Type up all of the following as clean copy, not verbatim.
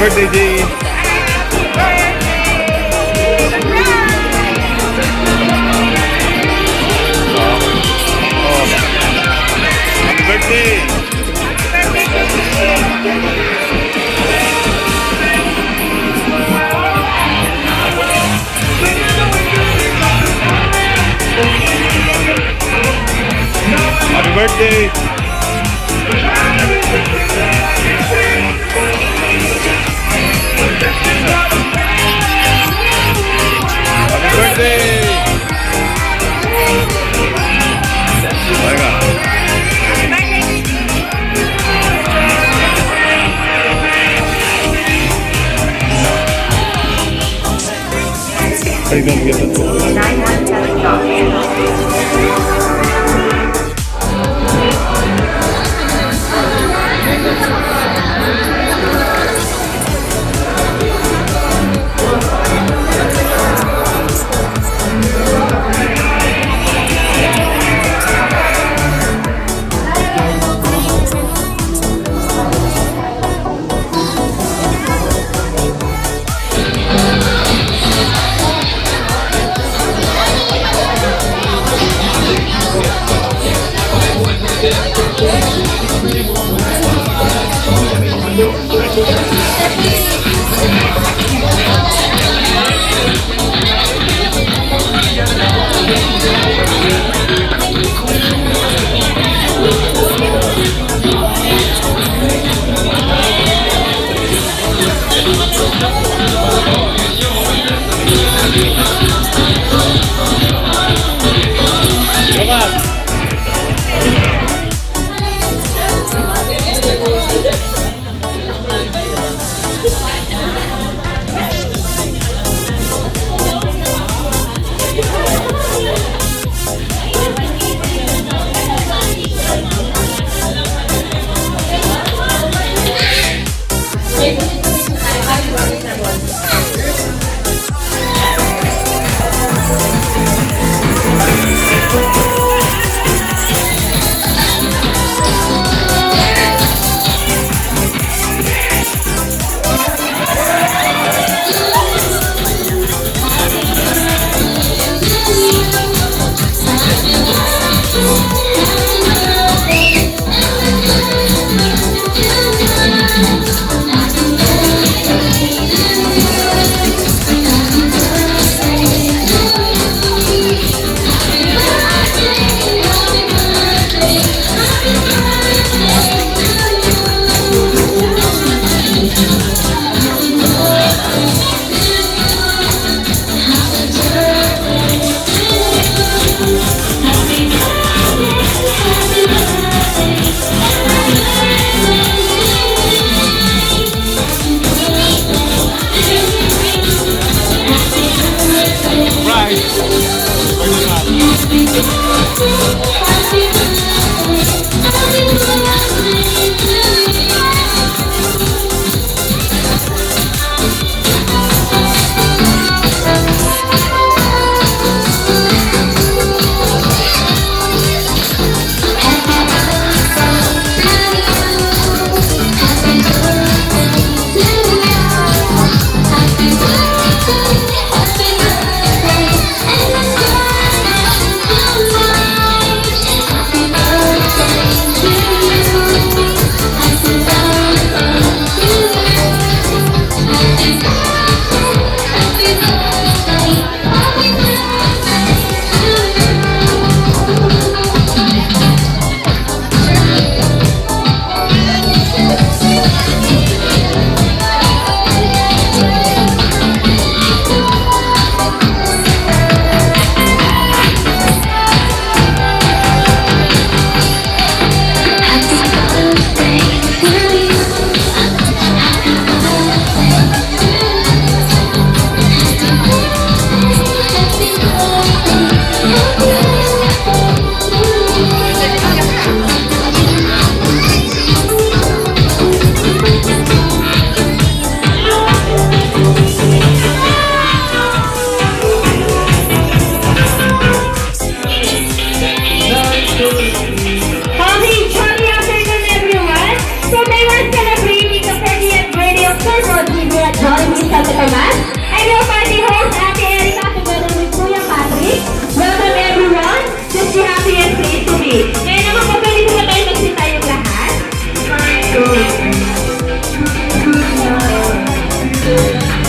birthday, Jay. Happy birthday. Happy birthday. Happy birthday. Are you gonna get that for us? 917 dollars.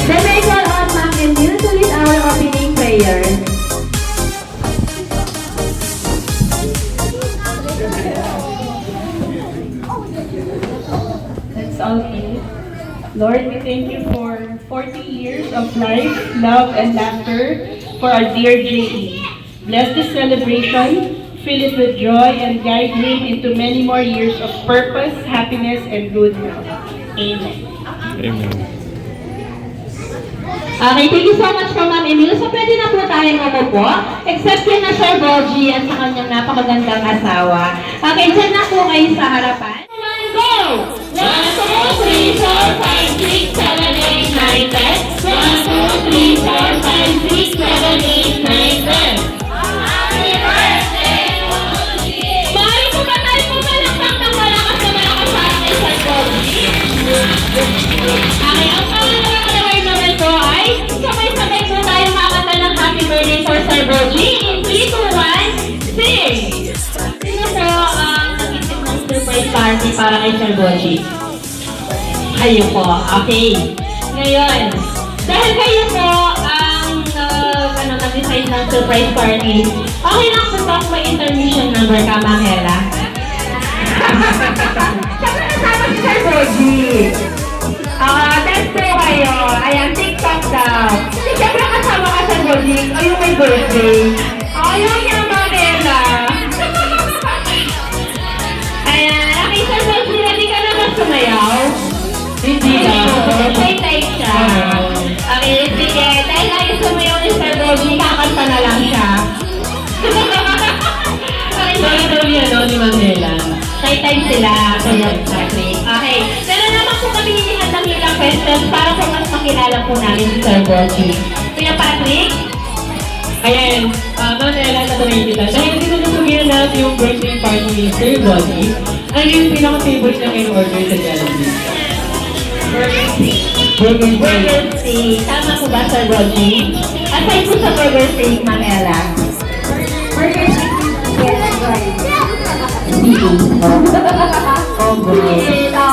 Then may call on Ma'am Emil to lead our opening prayer. Let's all pray. Lord, we thank you for 40 years of life, love, and laughter for our dear J.E. Bless this celebration, fill it with joy, and guide him into many more years of purpose, happiness, and good health. Amen. Amen. Okay, thank you so much po Ma'am Emil. So pwede na po tayong umupo, except yun na Sir Boji at sa kanyang napakagandang asawa. Okay, dyan na po kayo sa harapan. Go! 1, 2, 3, 4, 5, 6, 7, 8, 9, 10. 1, 2, 3, 4, 5, 6, 7, 8, 9, 10. Happy birthday, Boji! Mari po ba tayo pumalakpak ng malakas na malakas sa akin, Sir Boji? Okay, ang pangalawang naman po ay sabay-sabay po tayo makakanta ng happy birthday for Sir Boji. In 3, 2, 1, sing! Sino po ang nag-isip ng surprise party para kay Sir Boji? Kayo po, okay. Ngayon, dahil kayo po ang nag-decide ng surprise party, okay lang po ba kung may intermission number ka, Mahela? Saka nasama si Sir Boji. Dance po kayo. Ayan, TikTok daw. Siyempre kasama ka sa Boji. Ayun may birthday. Ayaw niya, Mahela. Ayan, okay, Sir Boji, ready ka na ba sumayaw? Hindi na. Shy-type siya. Okay, sige. Dahil ayaw sumayaw ni Sir Boji, kakanta na lang siya. Okay, Sorry daw niya, no, ni Manila. Shy-type sila. Kuya Patrick. Okay. Pero naman po kami hinihandang ilang questions para po mas makilala po namin si Sir Boji. Kuya Patrick? Ayan, Manila, tatanungin kita. Dahil dito na po ginanap yung birthday party ni Sir Boji, ano yung pinaka-favorite na kayo order sa Jollibee? Burger Steak. Tama po ba, Sir Boji? Aside po sa burger steak, Ma'am Ella. Burger steak. Yes, right.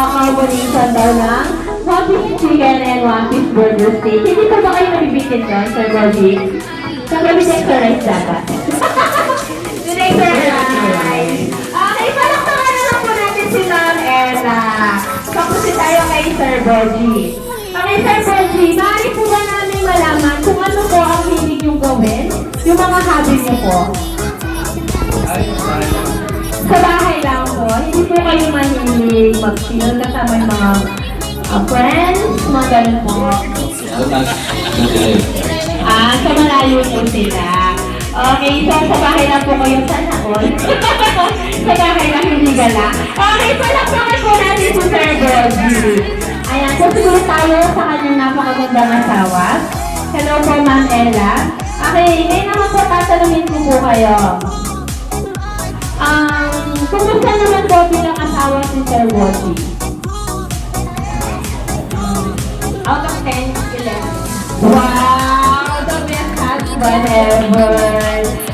Combination daw ng 1 piece chicken and 1 piece burger steak. Hindi po ba kayo nabibitin doon, Sir Boji? Siyempre, may extra rice dapat. With extra rice. Okay, palakpakan na lang po natin si Ma'am Ella. Kapusin tayo kay Sir Boji. Okay, Sir Boji, maaari po ba namin malaman kung ano po ang hilig yung gawin? Yung mga hobby niyo po? Sa bahay lang po. Hindi po kayo mahilig mag-chill kasama yung mga friends, mga ganun po. Sa malayo po sila. Okay, so sa bahay lang po kayo sana all. Sa bahay lang, hindi gala. Okay, palakpakan po natin po Sir Boji. Ayan, so siguro tayo sa kanyang napakagandang asawa. Hello po, Ma'am Ella. Okay, ngayon naman po tatanungin ko po kayo. Kumusta naman po bilang asawa si Sir Boji? Out of 10, 11. Wow! The best husband ever!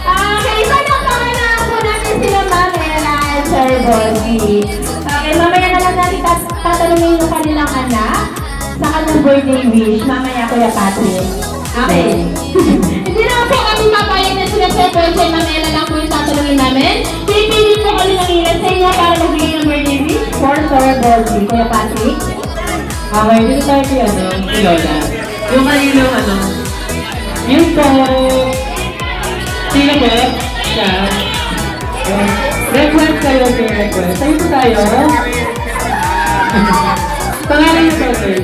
Okay, palakpakan na po natin sila Ma'am Ella and Sir Boji. Okay, mamaya na lang natin tatanungin yung kanilang anak sa kanyang birthday wish. Mamaya, Kuya Patrick. Okay. Hindi naman po kami papayag na sila Sir Boji and Ma'am Ella lang po yung tatanungin namin. Pipili po kami ng ilan sa inyo para magbigay ng birthday wish for Sir Boji. Kuya Patrick? Okay, dito tayo kay si Lola. Yung kaninang yung po, sino po? Siya. Request kayo, request. Tayo po tayo. Pangalan niyo po, sir?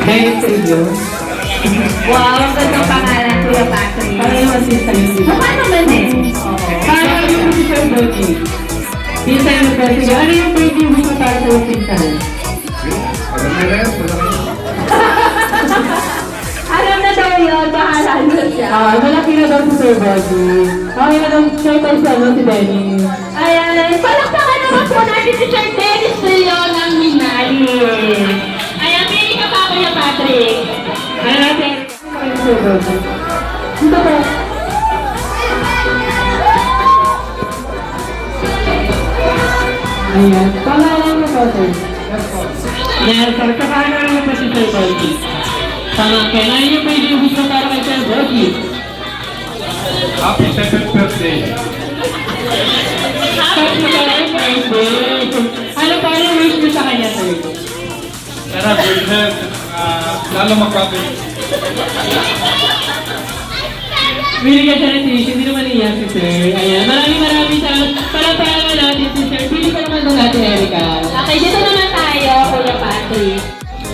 Dahil sa iyo. Wow, ang gandang pangalan, Kuya Patrick. Para naman siya sa iyo. Mukha naman eh. Para yung po si Sir Boji. Pinsan yung president. Ano yung birthday wish mo para sa yung pinsan? Alam na daw yun, bahala na siya. Malaki na daw si Sir Boji. Okay na daw siya tayo sa si Dennis. Ayan, palakpakan naman po natin si Sir Dennis Leon ng Minali. Ayan, pili ka pa, Kuya Patrick. Ano natin? Ano Sir Boji? Dito po. Ayan. Pangalan mo po, sir. Yes, sir. Kakaano naman po si Sir Borgie. Tama, kaya ano yung pwede yung gusto para kay Sir Borgie? Happy 7th birthday. Happy 7th birthday! Ano pa yung wish mo sa kanya, sir? Sana good health. Lalo magkapit. Bili ka siya ng tissue, hindi naman iyak si Sir. Ayan, maraming salamat. Palapayaman natin si Sir. Bili ka naman doon natin, Erica. Okay, dito naman tayo, Kuya Patrick.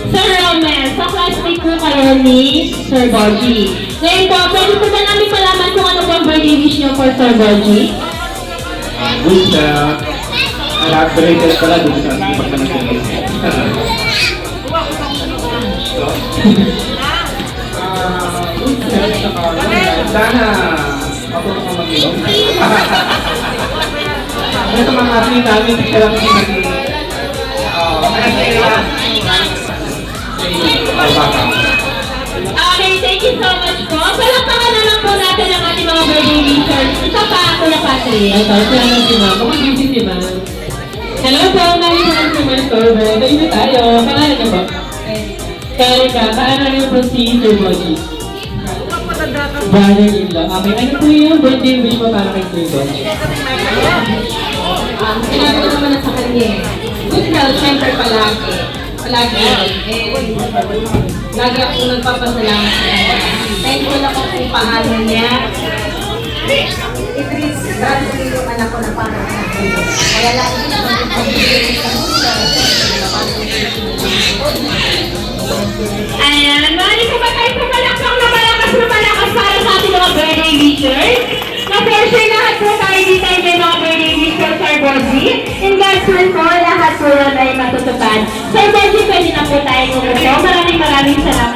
Sir Romel, sa classmate ko kayo ni Sir Borgie. Ngayon po, pwede po ba namin malaman kung ano po ang birthday wish niyo for Sir Borgie? Good health. Elaborated pala dito sa ating pagkanasin. Sana matuto ka mag-ilong. Ito mga athlete namin, hindi ka lang mag-ilong. Okay, thank you so much po. Palakpakan na lang po natin ang ating mga birthday wishers. Isa pa, Kuya Patrick. Ito, salamat si Ma'am. Kung busy si Ma'am. Hello po, narinig si Ma'am Torbe. Tayo tayo. Pangalan niyo po? Erica, paano niyo po si Sir Borgie? Brother-in-law. Okay, ano po yung birthday wish mo para kay Sir Borgie? Sinabi ko naman na sa kanya eh. Good health, syempre palagi. Palagi. Lagi ako nagpapasalamat sa kanya. Thankful ako kung paano niya. Grabe yung anak ko na parang kaya lang Ayan, mali po ba tayo pumalakpak na malakas para sa ating mga birthday wishers? Na-pressure lahat po tayo dito ay may mga birthday wishers, Sir Borgie. In God's will po, lahat po yun ay matutupad. Sir Borgie, pwede na po tayo umupo. Maraming salamat.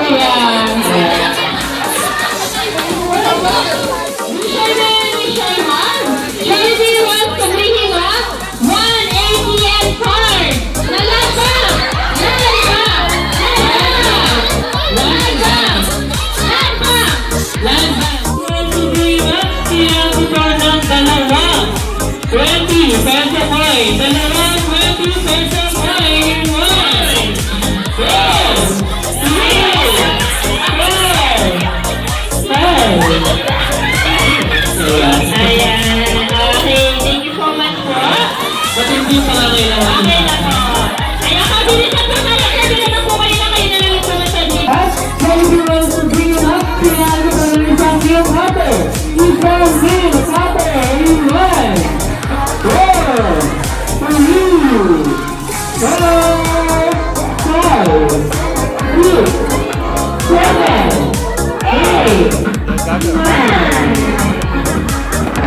Ayan. Charity wants to bring him up 1 ATM card. Land Bank. Wants to bring up tinatutol ng dalawang 20 peso coin. Dalawang 20 peso coin. 1, 2, 3, 4, 5. Ayan. Okay, thank you so much po. Ba't hindi pa nga kailangan? Okay na po. Kaya kabilisan po tayo. Kabilisan na po kayo na kayo na lang yung sumunod dito. At Charity wants to bring him up tinatutol ng isang new copper. Isang new copper. In 1, 4, 3, 4, 5, 6, 7, 8, 9.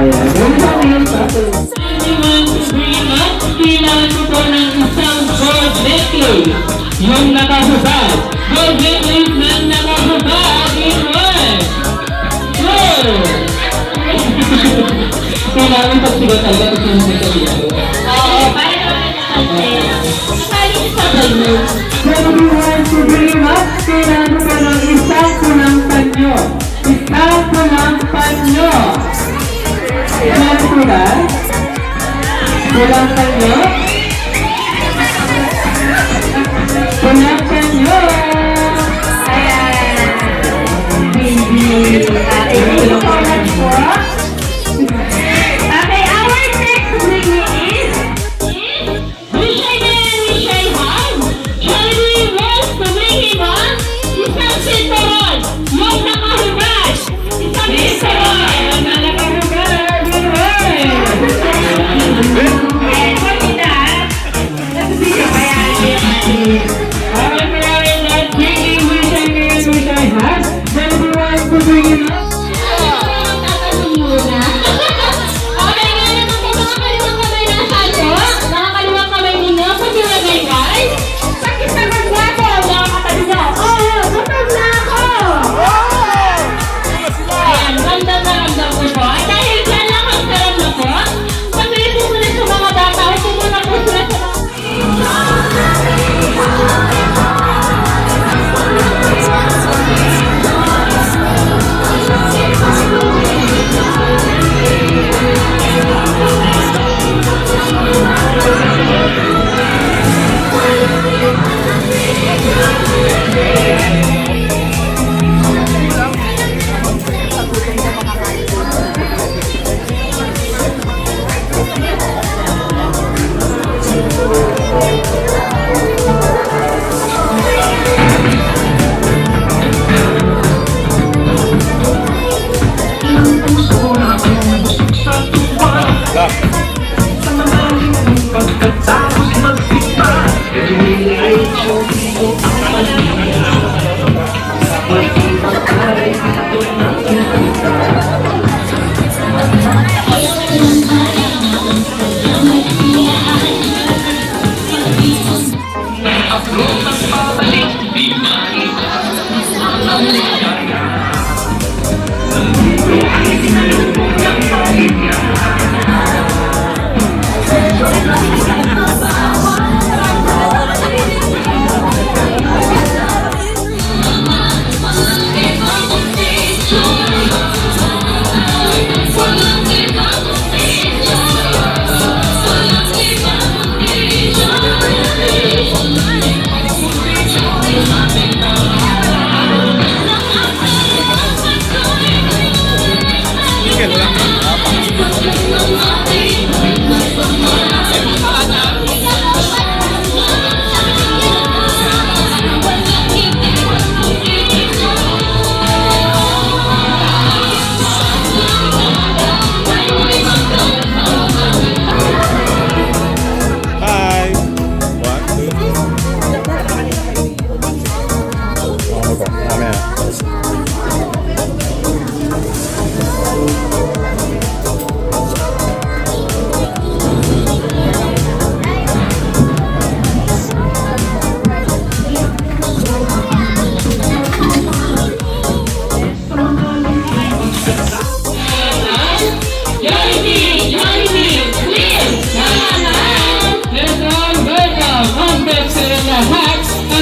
Ayan, ganun lang yung copper. Charity wants to bring him up tinatutol ng isang gold necklace. Yung nakahubad. Gold necklace na nakahubad. In 1, 2. Kailangan pagsigot talaga ito sinusunod dito. Oo, para naman natin. Sali sa balloon. Charity wants to bring him up. Kailangan ko ng isang pulang panyo. Isang pulang panyo. Isang pulang? Pulang panyo? Pulang panyo! Ayan. Baby. Thank you so much po. Okay, our next winner is Wishay Han. Charity wants to bring him up isang sinturon. Yung nakahubad. Isang sinturon. Ang nakahubad! Alright! And for that, let's see yung kaya Alright, let's bring Wishay Han. Charity wants to bring him up. Tatanong muna. Okay, ngayon naman po mga kaliwang kamay na asato. Mga kaliwang kamay ninyo, pagkilagay guys. Pakisagod na ako, mga kataluga. Oo, gutom na ako. Ayan, ramdam na ramdam ko po. At dahil dyan lang ang sarap na po, patuloy po muna sa mga bata. Huwag po muna po sila sa mga... Thank you.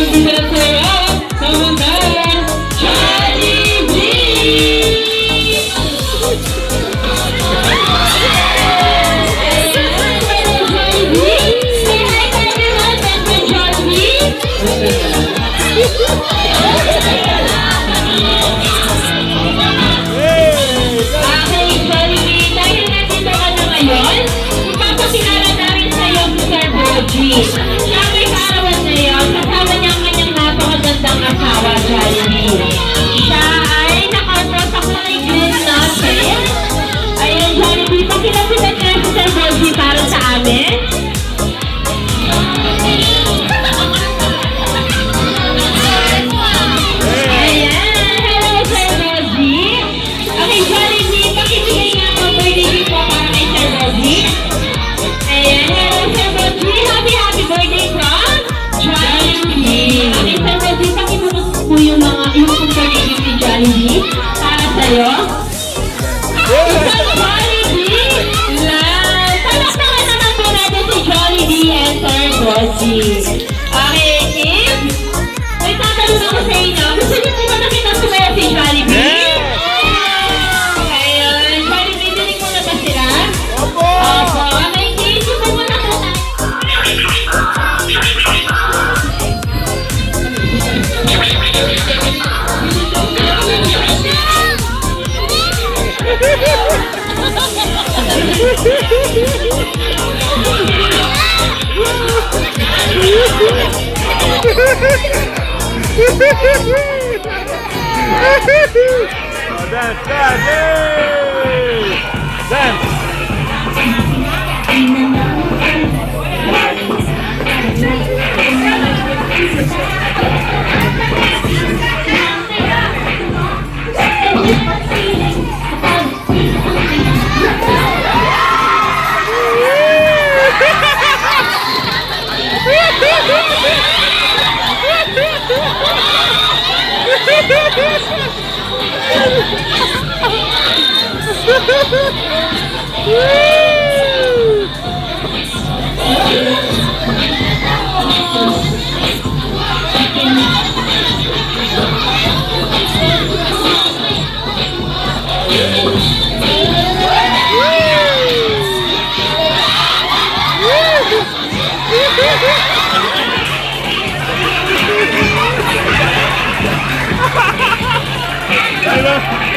Give it up for us. Someone there. Jollibee! Say hi to everyone. Thank you, Jollibee. Okay, Jollibee. Dahil nandito ka na ngayon, ipapakilala namin sa'yo si Sir Boji. Siya may kaarawan ngayon, kasama niya ang kanyang napakagandang asawa, Jollibee. Siya ay nakaupo sa kulay green natin. Ayan, Jollibee, pakilapitan niya si Sir Boji para sa amin. Ayan, hello Sir Boji. Okay, Jollibee, pakibigay nga ang birthday gift po para kay Sir Boji. Ayan, hello Sir Boji. Happy birthday from Jollibee. Okay, Sir Boji, pakibunot po yung birthday gift ni Jollibee para sa'yo. Sir Jollibee! Palakpakan naman po natin si Jollibee and Sir Boji. Okay, kids? May tatanong ako sa inyo. Gusto niyo po ba nakita sumaya si Jollibee? Ayun, Jollibee, dinig mo na ba sila? Opo! Okay, kids, yung po muna ko sa... Dance, dance, hey! Dance!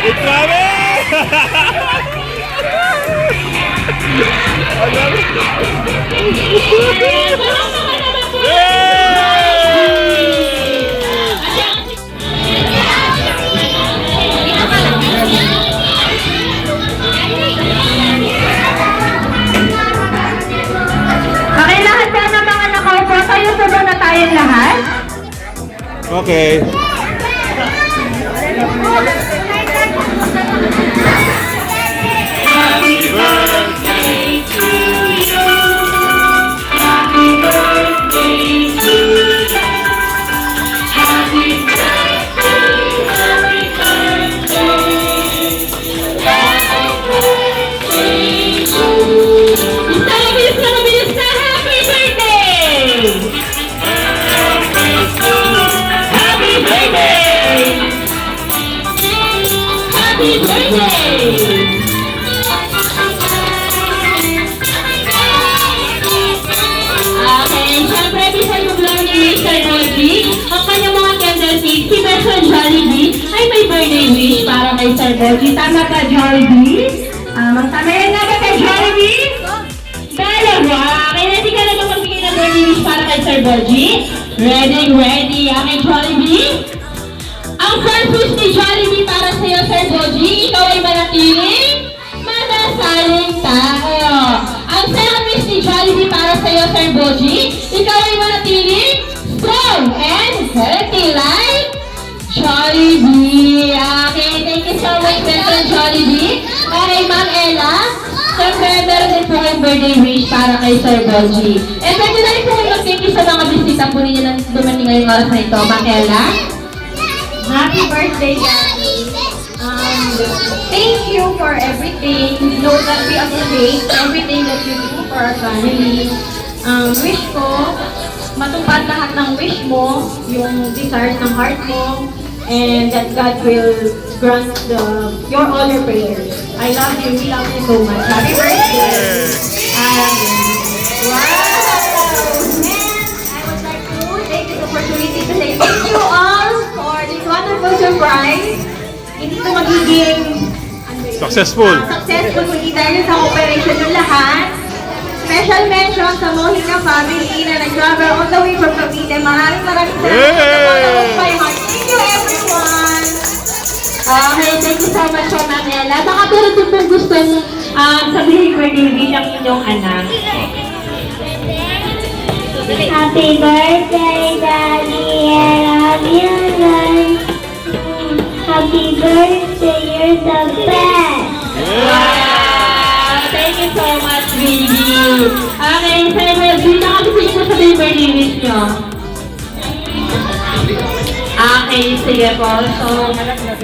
¡Otra vez! Okay, lahat ba ng mga nakaupo? Tayo sunod na tayong lahat? Okay. Para kay Sir Boji. Tama ka, Jollibee? Magtamayan na ba kay Jollibee? Dalawa. Kaya ready ka na ba magbigay ng birthday wish para kay Sir Boji? Ready, ready. Okay, Jollibee? Ang first wish ni Jollibee para sa'yo, Sir Boji, ikaw ay manatiling manasaling tao. Ang second wish ni Jollibee para sa'yo, Sir Boji, ikaw ay manatiling strong and healthy like Jollibee. Okay, thank you so much, Mr. Jollibee. Okay, Ma'am Ella, siyempre meron din po kayong birthday wish para kay Sir Boji. And pwede na rin po kayo mag-thank you sa mga bisita po ninyo na dumating ngayong oras na ito. Ma'am Ella? Happy birthday, Daddy. Thank you for everything. Know that we appreciate everything that you do for our family. Wish ko matupad lahat ng wish mo, yung desires ng heart mo, and that God will grant all your prayers. I love you. We love you so much. Happy birthday! Wow! And I would like to take this opportunity to say thank you all for this wonderful surprise. Hindi ito magiging Successful. successful kundi dahil sa cooperation ng lahat. Special mention sa Mojica family na nag-travel all the way from Cavite. Maraming salamat sa my heart. Thank you everyone! Okay, thank you so much, Ma'am Ella. Saka pero din po gustong sabihin birthday bilang inyong anak. Happy birthday, Daddy. I love you, guys. Happy birthday, you're the best. Wow! Thank you so much, baby. Okay, celebrate. Dito kami sa inyo sa birthday wish nyo. Okay, sige po. So,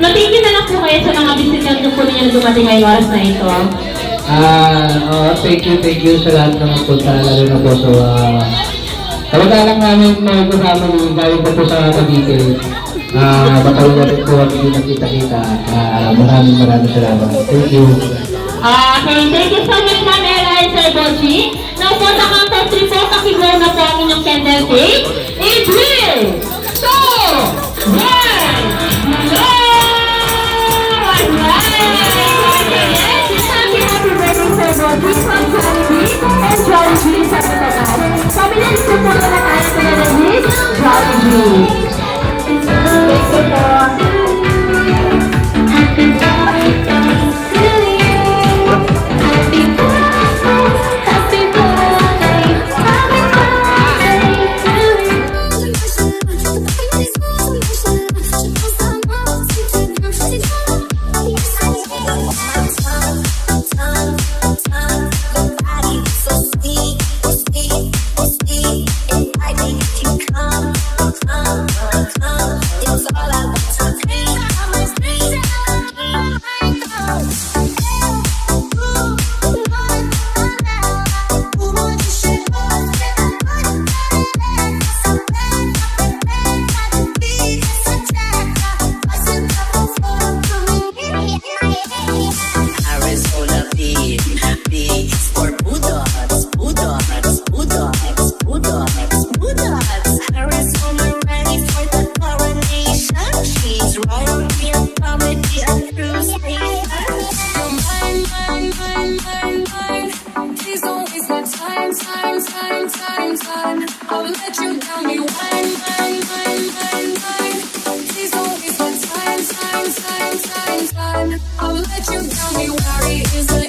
thank you na lang po kayo sa mga visitor po ninyo na dumating ngayong oras na ito. Thank you sa lahat ng punta, lalo na po sa kamag-anak namin na kasama ni galing po sa Cavite. Bataw na rin po ang hindi nakita-kita. Maraming salamat. Thank you. Okay, thank you so much, Ma'am Ella and Sir Bochi. Now po sa count of 3 po, pakiglaw na po ang inyong candle cake. In 3, 2, 1, go! Happy birthday, Sir Bochi, from Jollibee and Jollibee sa Patatas. Pabilis po po na tayo sa Jollibee. Jollibee. Thank you po. I'll let you tell me when. Please don't waste my time. I'll let you tell me where is the